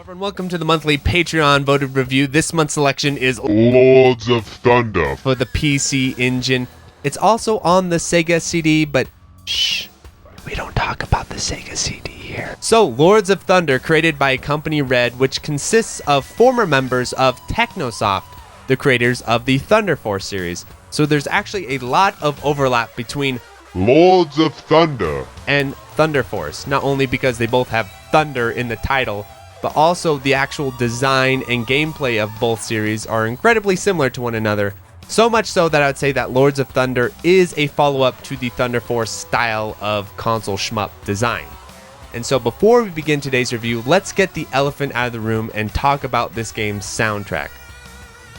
Everyone, welcome to the monthly Patreon voted review. This month's selection is Lords of Thunder for the PC Engine. It's also on the Sega CD, but shh, we don't talk about the Sega CD here. So, Lords of Thunder, created by Company Red, which consists of former members of Technosoft, the creators of the Thunder Force series. So there's actually a lot of overlap between Lords of Thunder and Thunder Force, not only because they both have thunder in the title, but also the actual design and gameplay of both series are incredibly similar to one another. So much so that I would say that Lords of Thunder is a follow-up to the Thunder Force style of console shmup design. And so before we begin today's review, let's get the elephant out of the room and talk about this game's soundtrack.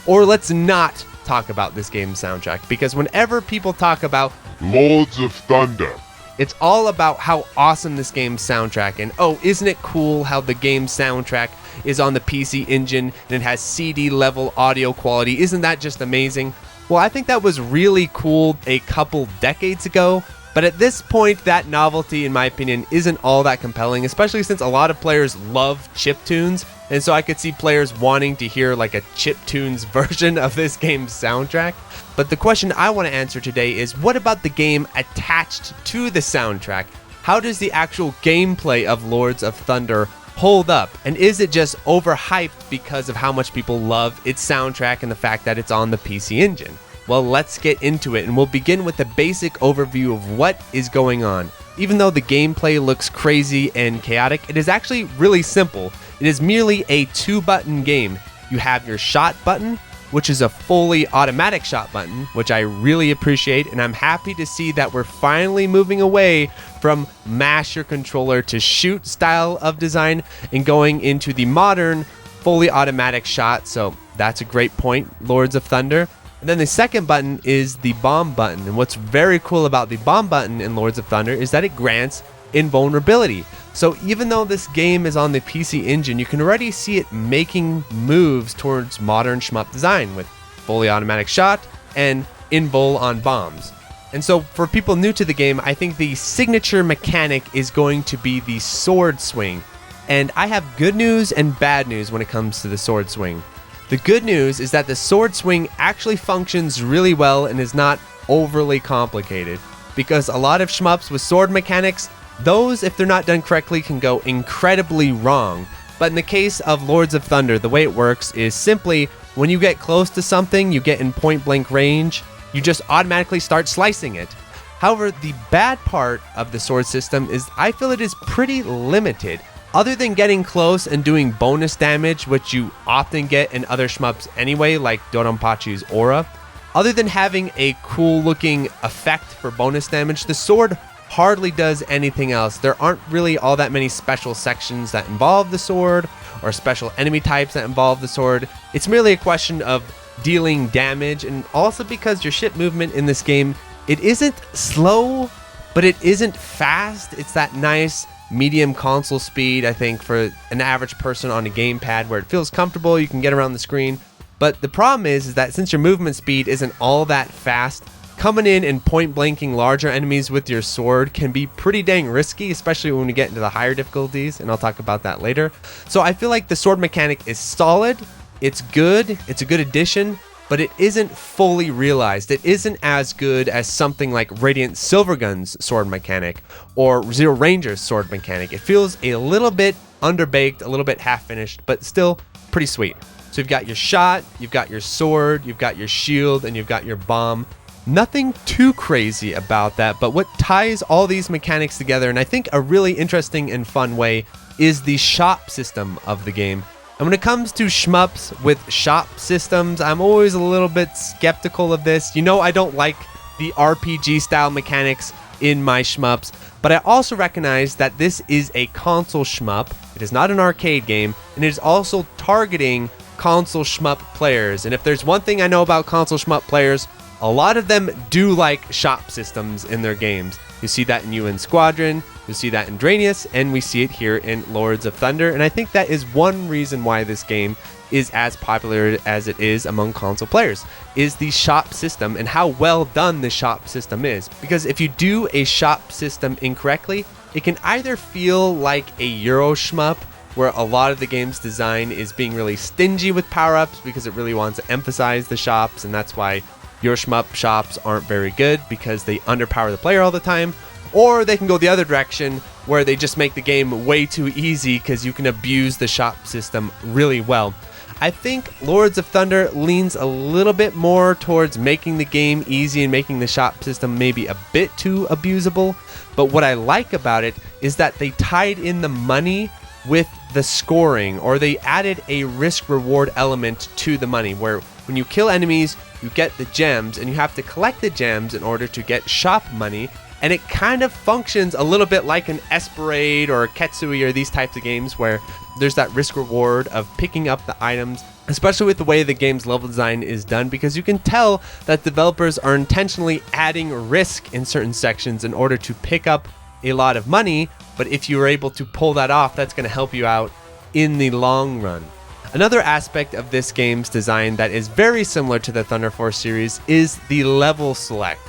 Or let's not talk about this game's soundtrack, because whenever people talk about Lords of Thunder, it's all about how awesome this game's soundtrack, and oh, isn't it cool how the game's soundtrack is on the PC Engine and it has CD level audio quality? Isn't that just amazing? Well, I think that was really cool a couple decades ago, but at this point that novelty, in my opinion, isn't all that compelling, especially since a lot of players love chiptunes, and so I could see players wanting to hear like a chiptunes version of this game's soundtrack. But the question I want to answer today is, what about the game attached to the soundtrack? How does the actual gameplay of Lords of Thunder hold up? And is it just overhyped because of how much people love its soundtrack and the fact that it's on the PC Engine? Well, let's get into it, and we'll begin with a basic overview of what is going on. Even though the gameplay looks crazy and chaotic, it is actually really simple. It is merely a 2-button game. You have your shot button, which is a fully automatic shot button, which I really appreciate, and I'm happy to see that we're finally moving away from mash your controller to shoot style of design and going into the modern fully automatic shot. So that's a great point, Lords of Thunder. And then the second button is the bomb button, and what's very cool about the bomb button in Lords of Thunder is that it grants invulnerability. So even though this game is on the PC Engine, you can already see it making moves towards modern shmup design with fully automatic shot and invul on bombs. And so for people new to the game, I think the signature mechanic is going to be the sword swing. And I have good news and bad news when it comes to the sword swing. The good news is that the sword swing actually functions really well and is not overly complicated, because a lot of shmups with sword mechanics, those, if they're not done correctly, can go incredibly wrong. But in the case of Lords of Thunder, the way it works is simply when you get close to something, you get in point blank range, you just automatically start slicing it. However, the bad part of the sword system is I feel it is pretty limited. Other than getting close and doing bonus damage, which you often get in other shmups anyway, like Doronpachi's Aura, other than having a cool looking effect for bonus damage, the sword hardly does anything else. There aren't really all that many special sections that involve the sword or special enemy types that involve the sword. It's merely a question of dealing damage, and also because your ship movement in this game, it isn't slow, but it isn't fast. It's that nice medium console speed, I think, for an average person on a gamepad where it feels comfortable, you can get around the screen. But the problem is that since your movement speed isn't all that fast, coming in and point blanking larger enemies with your sword can be pretty dang risky, especially when we get into the higher difficulties, and I'll talk about that later. So I feel like the sword mechanic is solid, it's good, it's a good addition, but it isn't fully realized. It isn't as good as something like Radiant Silvergun's sword mechanic or Zero Ranger's sword mechanic. It feels a little bit underbaked, a little bit half-finished, but still pretty sweet. So you've got your shot, you've got your sword, you've got your shield, and you've got your bomb. Nothing too crazy about that, but what ties all these mechanics together, and I think a really interesting and fun way, is the shop system of the game. And when it comes to shmups with shop systems, I'm always a little bit skeptical of this. You know, I don't like the RPG style mechanics in my shmups, but I also recognize that this is a console shmup. It is not an arcade game, and it is also targeting console shmup players. And if there's one thing I know about console shmup players, a lot of them do like shop systems in their games. You see that in UN Squadron, you see that in Dranius, and we see it here in Lords of Thunder. And I think that is one reason why this game is as popular as it is among console players, is the shop system and how well done the shop system is. Because if you do a shop system incorrectly, it can either feel like a Euro shmup where a lot of the game's design is being really stingy with power-ups because it really wants to emphasize the shops, and that's why your shmup shops aren't very good because they underpower the player all the time. Or they can go the other direction where they just make the game way too easy because you can abuse the shop system really well. I think Lords of Thunder leans a little bit more towards making the game easy and making the shop system maybe a bit too abusable. But what I like about it is that they tied in the money with the scoring, or they added a risk-reward element to the money where when you kill enemies, you get the gems and you have to collect the gems in order to get shop money. And it kind of functions a little bit like an Esperade or Ketsui or these types of games where there's that risk reward of picking up the items, especially with the way the game's level design is done, because you can tell that developers are intentionally adding risk in certain sections in order to pick up a lot of money. But if you're able to pull that off, that's going to help you out in the long run. Another aspect of this game's design that is very similar to the Thunder Force series is the level select.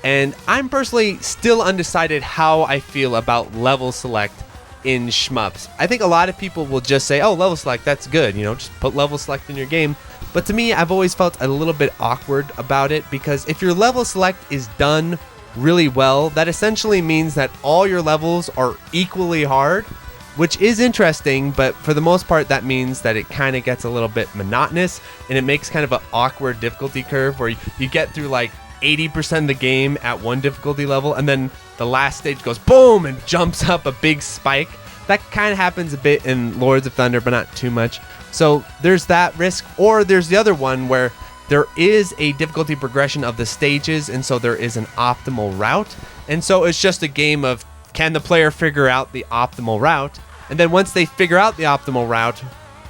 And I'm personally still undecided how I feel about level select in shmups. I think a lot of people will just say, oh, level select, that's good, just put level select in your game. But to me, I've always felt a little bit awkward about it, because if your level select is done really well, that essentially means that all your levels are equally hard, which is interesting, but for the most part, that means that it kind of gets a little bit monotonous, and it makes kind of an awkward difficulty curve where you get through like 80% of the game at one difficulty level, and then the last stage goes boom and jumps up a big spike. That kind of happens a bit in Lords of Thunder, but not too much. So there's that risk. Or there's the other one where there is a difficulty progression of the stages, and so there is an optimal route. And so it's just a game of, can the player figure out the optimal route? And then once they figure out the optimal route,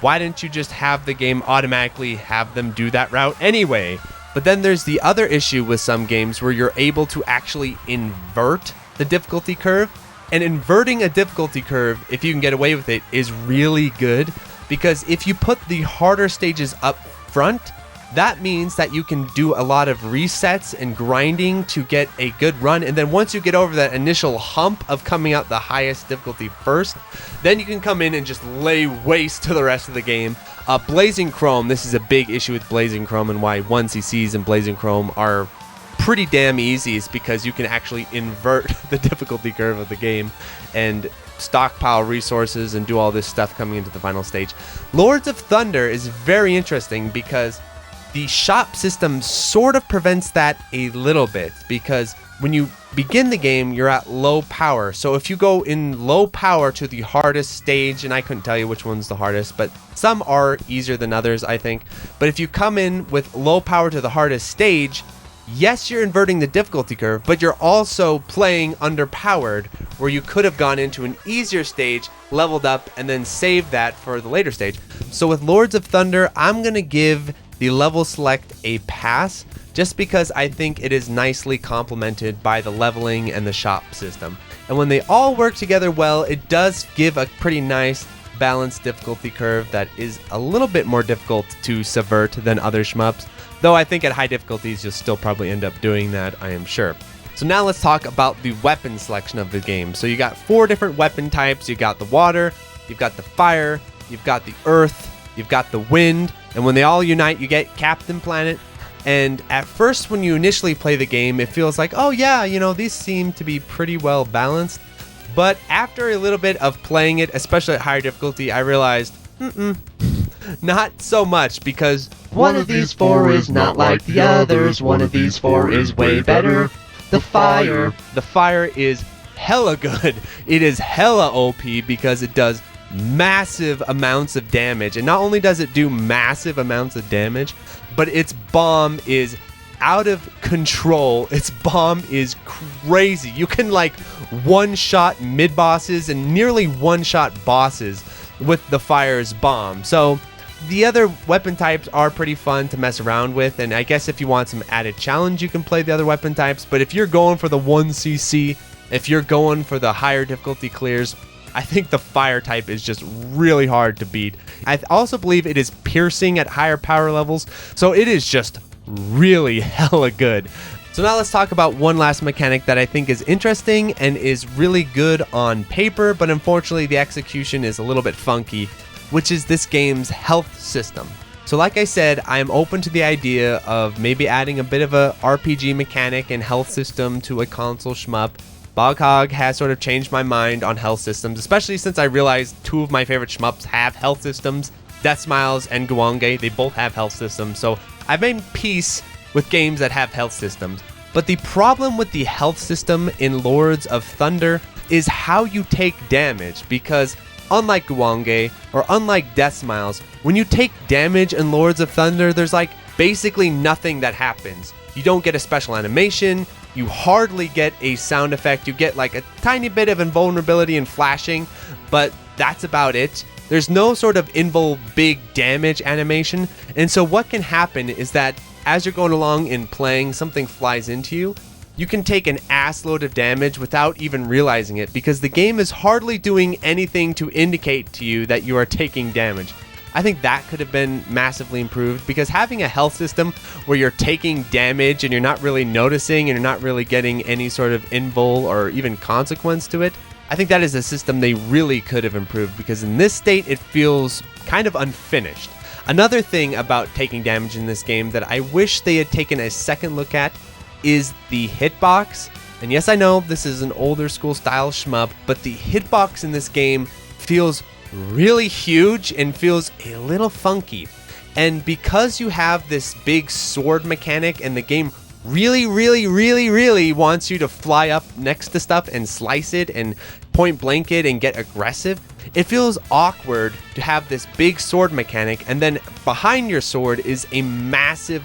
why didn't you just have the game automatically have them do that route anyway? But then there's the other issue with some games where you're able to actually invert the difficulty curve. And inverting a difficulty curve, if you can get away with it, is really good, because if you put the harder stages up front, that means that you can do a lot of resets and grinding to get a good run. And then once you get over that initial hump of coming out the highest difficulty first, then you can come in and just lay waste to the rest of the game. Blazing Chrome, this is a big issue with Blazing Chrome, and why 1cc's and Blazing Chrome are pretty damn easy is because you can actually invert the difficulty curve of the game and stockpile resources and do all this stuff coming into the final stage. Lords of Thunder is very interesting because the shop system sort of prevents that a little bit, because when you begin the game, you're at low power. So if you go in low power to the hardest stage, and I couldn't tell you which one's the hardest, but some are easier than others, I think. But if you come in with low power to the hardest stage, yes, you're inverting the difficulty curve, but you're also playing underpowered, where you could have gone into an easier stage, leveled up, and then saved that for the later stage. So with Lords of Thunder, I'm going to give the level select a pass, just because I think it is nicely complemented by the leveling and the shop system. And when they all work together well, it does give a pretty nice balanced difficulty curve that is a little bit more difficult to subvert than other shmups. Though I think at high difficulties, you'll still probably end up doing that, I am sure. So now let's talk about the weapon selection of the game. So you got 4 different weapon types. You got the water, you've got the fire, you've got the earth, you've got the wind, and when they all unite, you get Captain Planet. And at first, when you initially play the game, it feels like, oh yeah, these seem to be pretty well balanced. But after a little bit of playing it, especially at higher difficulty, I realized, not so much, because one of these 4 is not like the others. One of these 4 is way better. The fire. The fire is hella good. It is hella OP because it does massive amounts of damage. And not only does it do massive amounts of damage, but its bomb is out of control. Its bomb is crazy. You can one-shot mid-bosses and nearly one-shot bosses with the fire's bomb. So the other weapon types are pretty fun to mess around with, and I guess if you want some added challenge, you can play the other weapon types. But if you're going for the 1cc, if you're going for the higher difficulty clears, I think the fire type is just really hard to beat. I also believe it is piercing at higher power levels, so it is just really hella good. So now let's talk about one last mechanic that I think is interesting and is really good on paper, but unfortunately the execution is a little bit funky, which is this game's health system. So like I said, I am open to the idea of maybe adding a bit of a RPG mechanic and health system to a console shmup. Boghog has sort of changed my mind on health systems, especially since I realized two of my favorite shmups have health systems. Death Smiles and Gwange, they both have health systems, so I've made peace with games that have health systems. But the problem with the health system in Lords of Thunder is how you take damage, because unlike Gwange or unlike Death Smiles, when you take damage in Lords of Thunder, there's like basically nothing that happens. You don't get a special animation, you hardly get a sound effect, you get like a tiny bit of invulnerability and flashing, but that's about it. There's no sort of invul big damage animation, and so what can happen is that as you're going along and playing, something flies into you. You can take an ass load of damage without even realizing it, because the game is hardly doing anything to indicate to you that you are taking damage. I think that could have been massively improved, because having a health system where you're taking damage and you're not really noticing and you're not really getting any sort of invul or even consequence to it, I think that is a system they really could have improved, because in this state it feels kind of unfinished. Another thing about taking damage in this game that I wish they had taken a second look at is the hitbox. And yes, I know this is an older school style shmup, but the hitbox in this game feels really huge and feels a little funky. And because you have this big sword mechanic and the game really wants you to fly up next to stuff and slice it and point blank it and get aggressive, it feels awkward to have this big sword mechanic and then behind your sword is a massive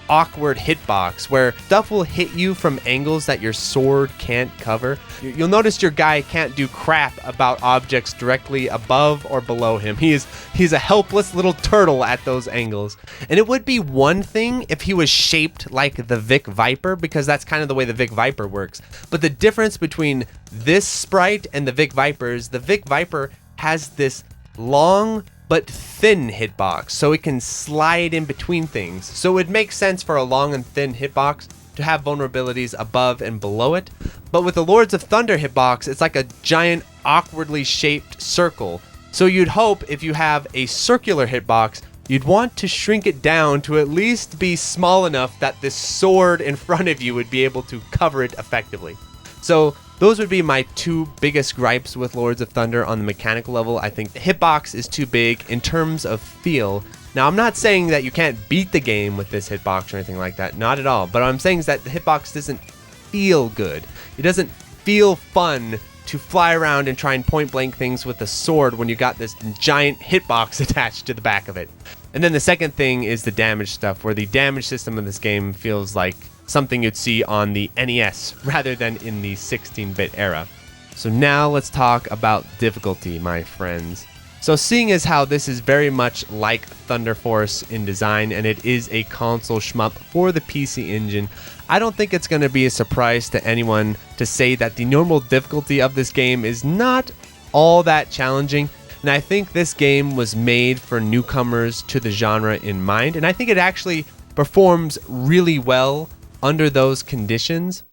awkward hitbox where stuff will hit you from angles that your sword can't cover. You'll notice your guy can't do crap about objects directly above or below him. He's a helpless little turtle at those angles. And it would be one thing if he was shaped like the Vic Viper, because that's kind of the way the Vic Viper works. But the difference between this sprite and the Vic Viper is the Vic Viper has this long but thin hitbox, so it can slide in between things. So it makes sense for a long and thin hitbox to have vulnerabilities above and below it. But with the Lords of Thunder hitbox, it's like a giant awkwardly shaped circle. So you'd hope if you have a circular hitbox, you'd want to shrink it down to at least be small enough that this sword in front of you would be able to cover it effectively. So those would be my two biggest gripes with Lords of Thunder on the mechanical level. I think the hitbox is too big in terms of feel. Now, I'm not saying that you can't beat the game with this hitbox or anything like that. Not at all. But what I'm saying is that the hitbox doesn't feel good. It doesn't feel fun to fly around and try and point blank things with a sword when you got this giant hitbox attached to the back of it. And then the second thing is the damage stuff, where the damage system in this game feels like something you'd see on the NES rather than in the 16-bit era. So now let's talk about difficulty, my friends. So seeing as how this is very much like Thunder Force in design, and it is a console shmup for the PC Engine, I don't think it's going to be a surprise to anyone to say that the normal difficulty of this game is not all that challenging. And I think this game was made for newcomers to the genre in mind, and I think it actually performs really well under those conditions.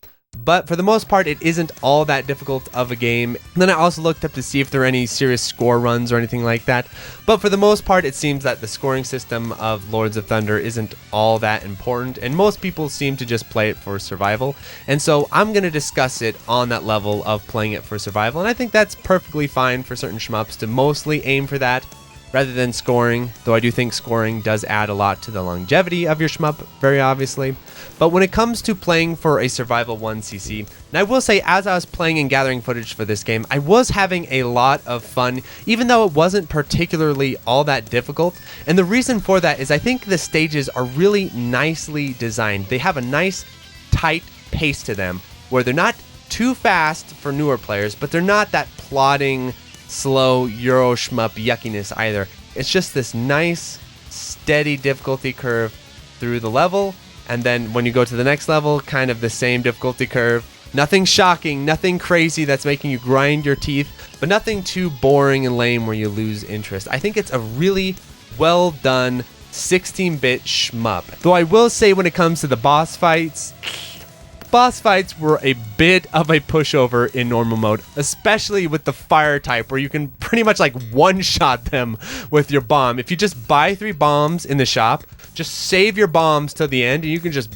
But for the most part, it isn't all that difficult of a game. And then I also looked up to see if there are any serious score runs or anything like that. But for the most part, it seems that the scoring system of Lords of Thunder isn't all that important, and most people seem to just play it for survival. And so I'm going to discuss it on that level of playing it for survival, and I think that's perfectly fine for certain shmups to mostly aim for that rather than scoring, though I do think scoring does add a lot to the longevity of your shmup, very obviously. But when it comes to playing for a survival 1cc, and I will say, as I was playing and gathering footage for this game, I was having a lot of fun, even though it wasn't particularly all that difficult. And the reason for that is I think the stages are really nicely designed. They have a nice, tight pace to them, where they're not too fast for newer players, but they're not that plodding, slow Euro shmup yuckiness either. It's just this nice, steady difficulty curve through the level, and then when you go to the next level, kind of the same difficulty curve. Nothing shocking, nothing crazy that's making you grind your teeth, but nothing too boring and lame where you lose interest. I think it's a really well done 16-bit shmup. Though I will say, when it comes to the boss fights, boss fights were a bit of a pushover in normal mode, especially with the fire type where you can pretty much like one-shot them with your bomb. If you just buy 3 bombs in the shop, just save your bombs till the end and you can just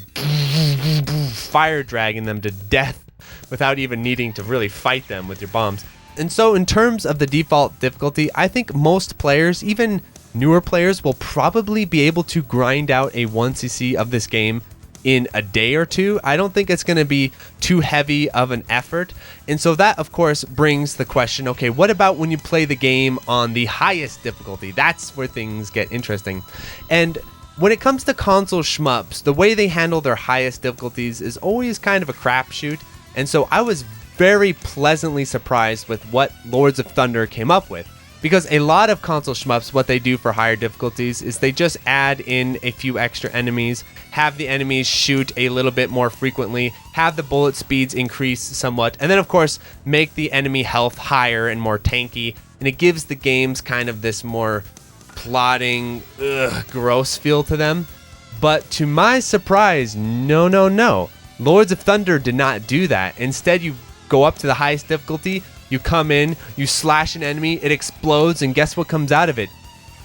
fire dragging them to death without even needing to really fight them with your bombs. And so in terms of the default difficulty, I think most players, even newer players, will probably be able to grind out a 1cc of this game in a day or two. I don't think it's going to be too heavy of an effort. And so that, of course, brings the question, okay, what about when you play the game on the highest difficulty? That's where things get interesting. And when it comes to console shmups, the way they handle their highest difficulties is always kind of a crapshoot. And so I was very pleasantly surprised with what Lords of Thunder came up with. Because a lot of console shmups, what they do for higher difficulties is they just add in a few extra enemies, have the enemies shoot a little bit more frequently, have the bullet speeds increase somewhat, and then of course make the enemy health higher and more tanky, and it gives the games kind of this more plodding, gross feel to them. But to my surprise, no. Lords of Thunder did not do that. Instead, you go up to the highest difficulty, you come in, you slash an enemy, it explodes, and guess what comes out of it?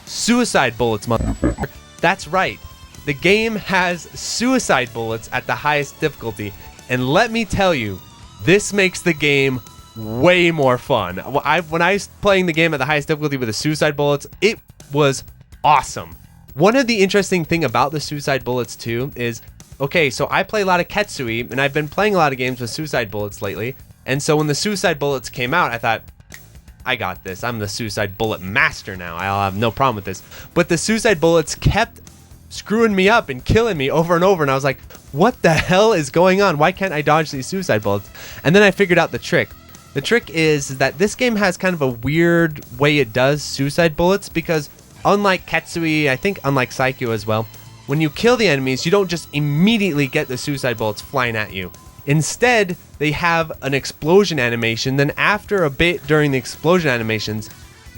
Suicide bullets, motherfucker. That's right. The game has suicide bullets at the highest difficulty. And let me tell you, this makes the game way more fun. When I was playing the game at the highest difficulty with the suicide bullets, it was awesome. One of the interesting thing about the suicide bullets too is, okay, so I play a lot of Ketsui, and I've been playing a lot of games with suicide bullets lately. And so when the suicide bullets came out, I thought, I got this. I'm the suicide bullet master now. I'll have no problem with this. But the suicide bullets kept screwing me up and killing me over and over. And I was like, what the hell is going on? Why can't I dodge these suicide bullets? And then I figured out the trick. The trick is that this game has kind of a weird way it does suicide bullets, because unlike Ketsui, I think unlike Psycho as well, when you kill the enemies, you don't just immediately get the suicide bullets flying at you. Instead, they have an explosion animation, then after a bit during the explosion animations,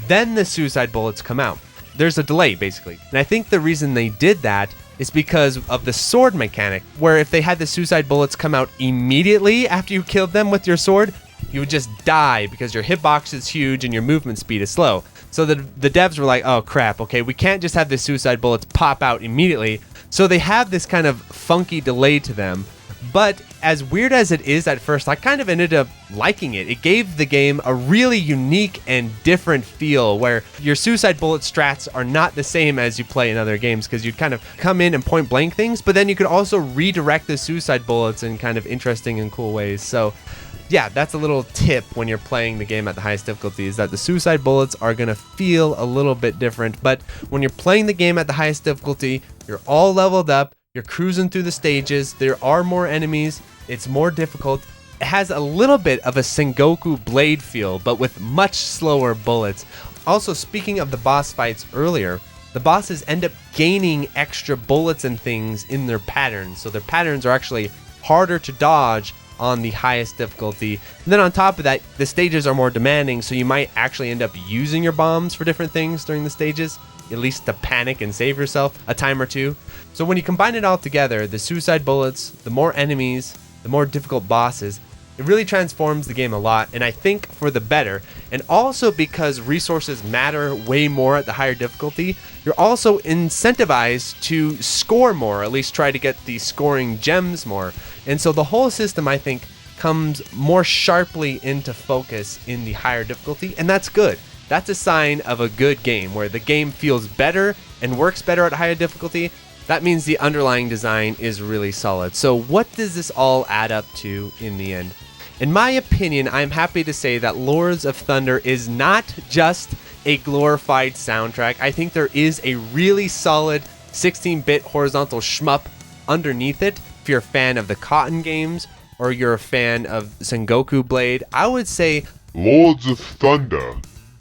then the suicide bullets come out. There's a delay, basically. And I think the reason they did that is because of the sword mechanic, where if they had the suicide bullets come out immediately after you killed them with your sword, you would just die because your hitbox is huge and your movement speed is slow. So the devs were like, oh crap, okay, we can't just have the suicide bullets pop out immediately. So they have this kind of funky delay to them. But as weird as it is at first, I kind of ended up liking it. It gave the game a really unique and different feel, where your suicide bullet strats are not the same as you play in other games, because you'd kind of come in and point blank things, but then you could also redirect the suicide bullets in kind of interesting and cool ways. So yeah, that's a little tip when you're playing the game at the highest difficulty, is that the suicide bullets are going to feel a little bit different. But when you're playing the game at the highest difficulty, you're all leveled up, you're cruising through the stages, there are more enemies, it's more difficult. It has a little bit of a Sengoku blade feel, but with much slower bullets. Also, speaking of the boss fights earlier, the bosses end up gaining extra bullets and things in their patterns. So their patterns are actually harder to dodge on the highest difficulty. And then on top of that, the stages are more demanding, so you might actually end up using your bombs for different things during the stages, at least to panic and save yourself a time or two. So when you combine it all together, the suicide bullets, the more enemies, the more difficult bosses, it really transforms the game a lot, and I think for the better. And also because resources matter way more at the higher difficulty, you're also incentivized to score more, or at least try to get the scoring gems more. And so the whole system, I think, comes more sharply into focus in the higher difficulty, and that's good. That's a sign of a good game, where the game feels better and works better at higher difficulty. That means the underlying design is really solid. So what does this all add up to in the end? In my opinion, I'm happy to say that Lords of Thunder is not just a glorified soundtrack. I think there is a really solid 16-bit horizontal shmup underneath it. If you're a fan of the Cotton games, or you're a fan of Sengoku Blade, I would say Lords of Thunder,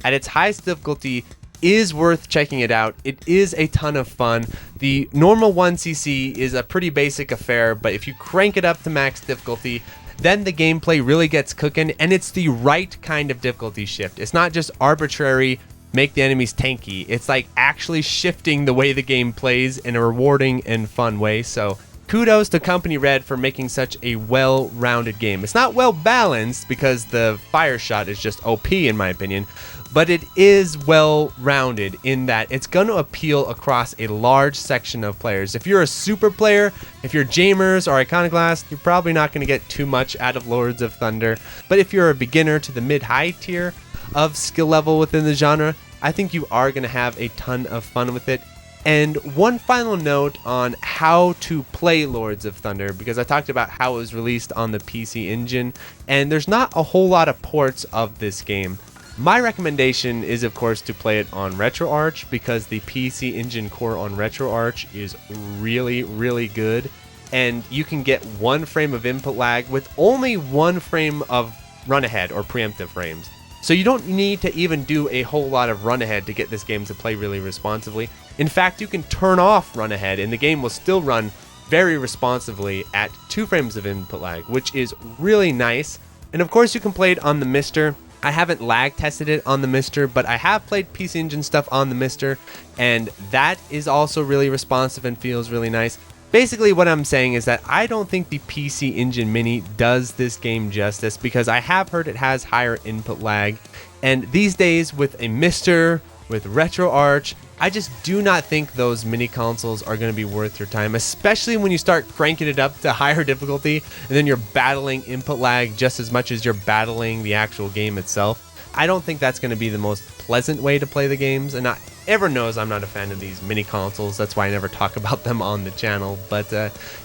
at its highest difficulty, is worth checking it out. It is a ton of fun. The normal 1cc is a pretty basic affair, but if you crank it up to max difficulty, then the gameplay really gets cooking, and it's the right kind of difficulty shift. It's not just arbitrary, make the enemies tanky. It's like actually shifting the way the game plays in a rewarding and fun way. So Kudos to Company Red for making such a well-rounded game. It's not well-balanced because the fire shot is just OP in my opinion, but it is well-rounded in that it's going to appeal across a large section of players. If you're a super player, if you're Jamers or Iconoclast, you're probably not going to get too much out of Lords of Thunder. But if you're a beginner to the mid-high tier of skill level within the genre, I think you are going to have a ton of fun with it. And one final note on how to play Lords of Thunder, because I talked about how it was released on the PC Engine, and there's not a whole lot of ports of this game. My recommendation is, of course, to play it on RetroArch, because the PC Engine core on RetroArch is really, really good, and you can get 1 frame of input lag with only 1 frame of run ahead or preemptive frames. So you don't need to even do a whole lot of run ahead to get this game to play really responsively. In fact, you can turn off run ahead and the game will still run very responsively at 2 frames of input lag, which is really nice. And of course you can play it on the Mister. I haven't lag tested it on the Mister, but I have played PC Engine stuff on the Mister, and that is also really responsive and feels really nice. Basically what I'm saying is that I don't think the PC Engine Mini does this game justice, because I have heard it has higher input lag, and these days with a Mister, with RetroArch, I just do not think those mini consoles are going to be worth your time, especially when you start cranking it up to higher difficulty and then you're battling input lag just as much as you're battling the actual game itself. I don't think that's going to be the most pleasant way to play the games, and everyone knows I'm not a fan of these mini consoles. That's why I never talk about them on the channel. But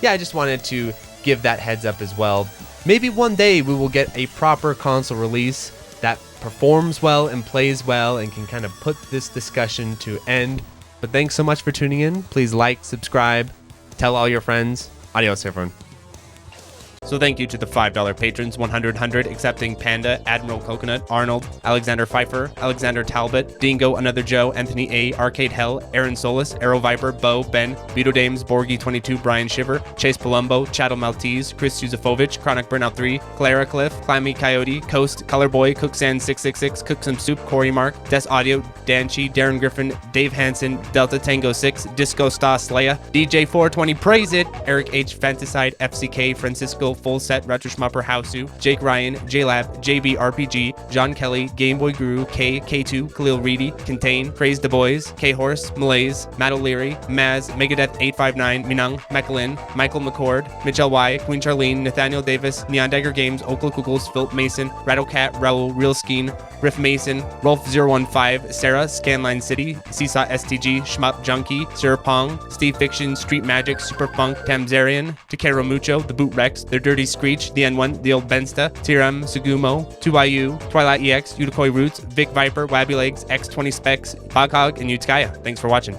yeah, I just wanted to give that heads up as well. Maybe one day we will get a proper console release that performs well and plays well and can kind of put this discussion to end. But thanks so much for tuning in. Please like, subscribe, tell all your friends. Adios, everyone. So thank you to the $5 patrons, 100, accepting Panda, Admiral Coconut, Arnold, Alexander Pfeiffer, Alexander Talbot, Dingo, Another Joe, Anthony A, Arcade Hell, Aaron Solis, Arrow Viper, Bo, Ben, Vito Dames, Borgie22, Brian Shiver, Chase Palumbo, Chattel Maltese, Chris Yuzefovich, Chronic Burnout 3, Clara Cliff, Clammy Coyote, Coast, Colorboy, Cooksand666, Cook Some Soup, Corey Mark, Des Audio, Danchi, Darren Griffin, Dave Hansen, Delta Tango 6, Disco Star Slaya, DJ420, Praise It, Eric H, Fantaside, FCK, Francisco, Full Set, Retro Shmupper, Hausu, Jake Ryan, JLab, JB RPG, John Kelly, Gameboy Guru, K2, Khalil Reedy, Contain, Craze the Boys, K Horse, Malaise, Matt O'Leary, Maz, Megadeth 859, Minung, Mechlin, Michael McCord, Mitchell Y, Queen Charlene, Nathaniel Davis, Neon Dagger Games, Okla Kugels, Philip Mason, Rattlecat, Raul, Real Skeen, Riff Mason, Rolf015, Sarah, Scanline City, Seesaw STG, Shmup Junkie, Sir Pong, Steve Fiction, Street Magic, Super Funk, Tamzarian, Takero Mucho, The Boot Rex, Their Dirty Screech, The N1, The Old Bensta, Tiram, Sugumo, 2IU, Twilight EX, Utakoi Roots, Vic Viper, Wabby Legs, X20 Specs, Boghog, and Utkaya. Thanks for watching.